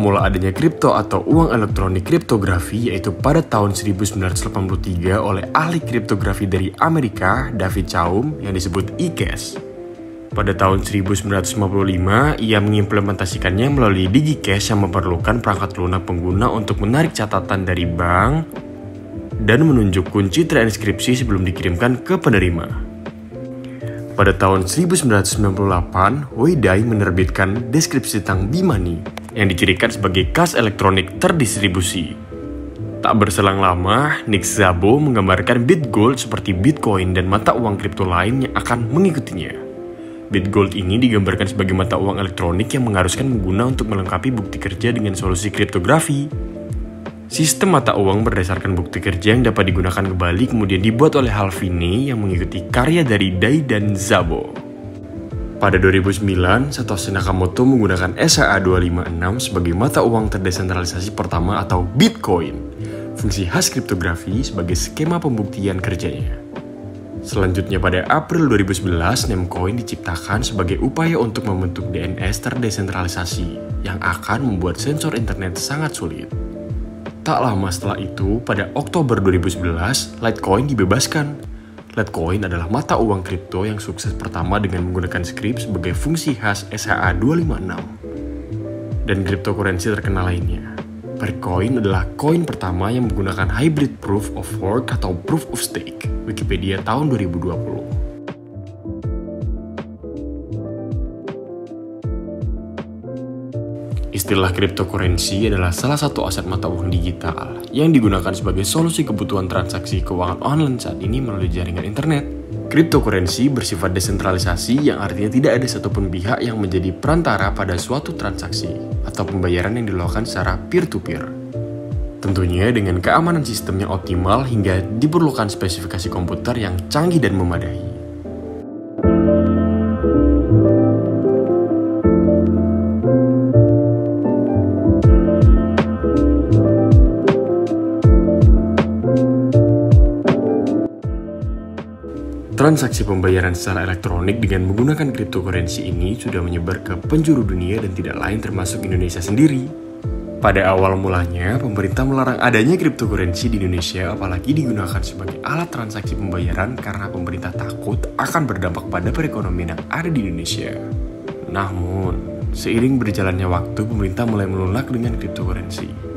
mula adanya kripto atau uang elektronik kriptografi yaitu pada tahun 1983 oleh ahli kriptografi dari Amerika, David Chaum, yang disebut eCash. Pada tahun 1955, ia mengimplementasikannya melalui DigiCash yang memerlukan perangkat lunak pengguna untuk menarik catatan dari bank dan menunjuk kunci transkripsi sebelum dikirimkan ke penerima. Pada tahun 1998, Wei Dai menerbitkan deskripsi tentang B-Money yang dicirikan sebagai kas elektronik terdistribusi. Tak berselang lama, Nick Szabo menggambarkan BitGold seperti Bitcoin dan mata uang kripto lain yang akan mengikutinya. BitGold ini digambarkan sebagai mata uang elektronik yang mengharuskan pengguna untuk melengkapi bukti kerja dengan solusi kriptografi. Sistem mata uang berdasarkan bukti kerja yang dapat digunakan kembali kemudian dibuat oleh Hal Finney yang mengikuti karya dari Dai dan Szabo. Pada 2009, Satoshi Nakamoto menggunakan SHA-256 sebagai mata uang terdesentralisasi pertama atau Bitcoin, fungsi khas kriptografi sebagai skema pembuktian kerjanya. Selanjutnya pada April 2011, Namecoin diciptakan sebagai upaya untuk membentuk DNS terdesentralisasi yang akan membuat sensor internet sangat sulit. Tak lama setelah itu, pada Oktober 2011, Litecoin dibebaskan. Litecoin adalah mata uang kripto yang sukses pertama dengan menggunakan script sebagai fungsi khas SHA-256. Dan cryptocurrency terkenal lainnya. Bitcoin adalah koin pertama yang menggunakan hybrid proof of work atau proof of stake. Wikipedia tahun 2020. Istilah cryptocurrency adalah salah satu aset mata uang digital yang digunakan sebagai solusi kebutuhan transaksi keuangan online saat ini melalui jaringan internet. Cryptocurrency bersifat desentralisasi yang artinya tidak ada satupun pihak yang menjadi perantara pada suatu transaksi atau pembayaran yang dilakukan secara peer-to-peer. Tentunya dengan keamanan sistem yang optimal hingga diperlukan spesifikasi komputer yang canggih dan memadai. Transaksi pembayaran secara elektronik dengan menggunakan cryptocurrency ini sudah menyebar ke penjuru dunia dan tidak lain termasuk Indonesia sendiri. Pada awal mulanya, pemerintah melarang adanya cryptocurrency di Indonesia apalagi digunakan sebagai alat transaksi pembayaran karena pemerintah takut akan berdampak pada perekonomian yang ada di Indonesia. Namun, seiring berjalannya waktu, pemerintah mulai melunak dengan cryptocurrency.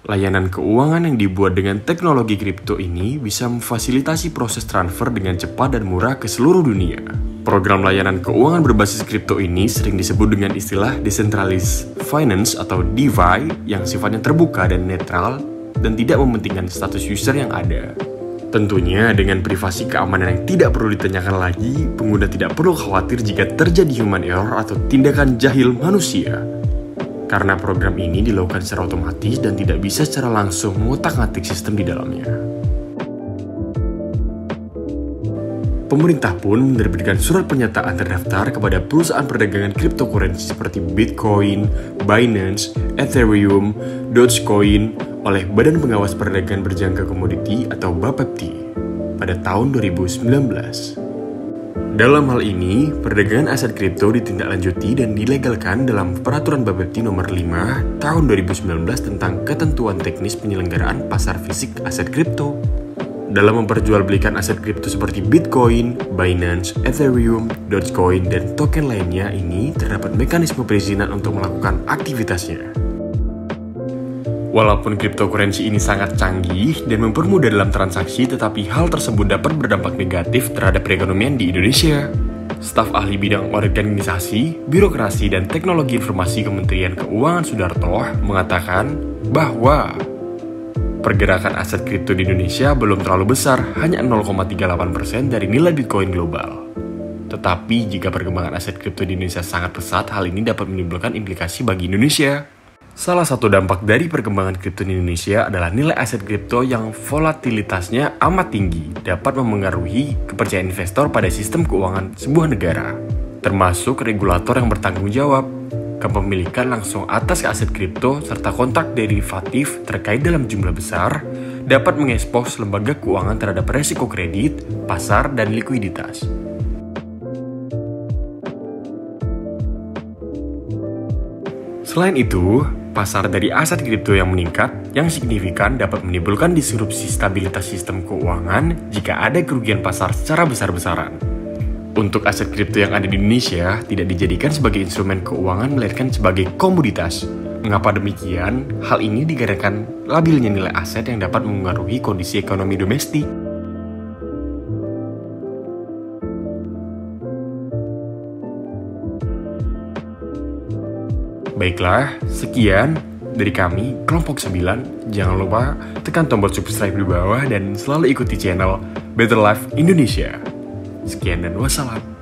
Layanan keuangan yang dibuat dengan teknologi kripto ini bisa memfasilitasi proses transfer dengan cepat dan murah ke seluruh dunia. Program layanan keuangan berbasis kripto ini sering disebut dengan istilah Decentralized Finance atau DeFi yang sifatnya terbuka dan netral dan tidak mementingkan status user yang ada. Tentunya dengan privasi keamanan yang tidak perlu ditanyakan lagi, pengguna tidak perlu khawatir jika terjadi human error atau tindakan jahil manusia. Karena program ini dilakukan secara otomatis dan tidak bisa secara langsung mengotak-atik sistem di dalamnya. Pemerintah pun menerbitkan surat pernyataan terdaftar kepada perusahaan perdagangan cryptocurrency seperti Bitcoin, Binance, Ethereum, Dogecoin oleh Badan Pengawas Perdagangan Berjangka Komoditi atau BAPEPTI pada tahun 2019. Dalam hal ini, perdagangan aset kripto ditindaklanjuti dan dilegalkan dalam Peraturan Bapepti Nomor 5 Tahun 2019 tentang ketentuan teknis penyelenggaraan pasar fisik aset kripto. Dalam memperjualbelikan aset kripto seperti Bitcoin, Binance, Ethereum, Dogecoin, dan token lainnya ini terdapat mekanisme perizinan untuk melakukan aktivitasnya. Walaupun cryptocurrency ini sangat canggih dan mempermudah dalam transaksi, tetapi hal tersebut dapat berdampak negatif terhadap perekonomian di Indonesia. Staf ahli bidang organisasi, birokrasi, dan teknologi informasi Kementerian Keuangan Sudarto mengatakan bahwa pergerakan aset kripto di Indonesia belum terlalu besar, hanya 0,38% dari nilai Bitcoin global. Tetapi jika perkembangan aset kripto di Indonesia sangat pesat, hal ini dapat menimbulkan implikasi bagi Indonesia. Salah satu dampak dari perkembangan kripto di Indonesia adalah nilai aset kripto yang volatilitasnya amat tinggi dapat memengaruhi kepercayaan investor pada sistem keuangan sebuah negara, termasuk regulator yang bertanggung jawab. kepemilikan langsung atas aset kripto serta kontrak derivatif terkait dalam jumlah besar dapat mengekspos lembaga keuangan terhadap resiko kredit, pasar, dan likuiditas. Selain itu, pasar dari aset kripto yang meningkat yang signifikan dapat menimbulkan disrupsi stabilitas sistem keuangan jika ada kerugian pasar secara besar-besaran. Untuk aset kripto yang ada di Indonesia tidak dijadikan sebagai instrumen keuangan melainkan sebagai komoditas. Mengapa demikian? Hal ini dikarenakan labilnya nilai aset yang dapat mengaruhi kondisi ekonomi domestik. Baiklah, sekian dari kami, Kelompok 9. Jangan lupa tekan tombol subscribe di bawah dan selalu ikuti channel Better Life Indonesia. Sekian dan wassalam.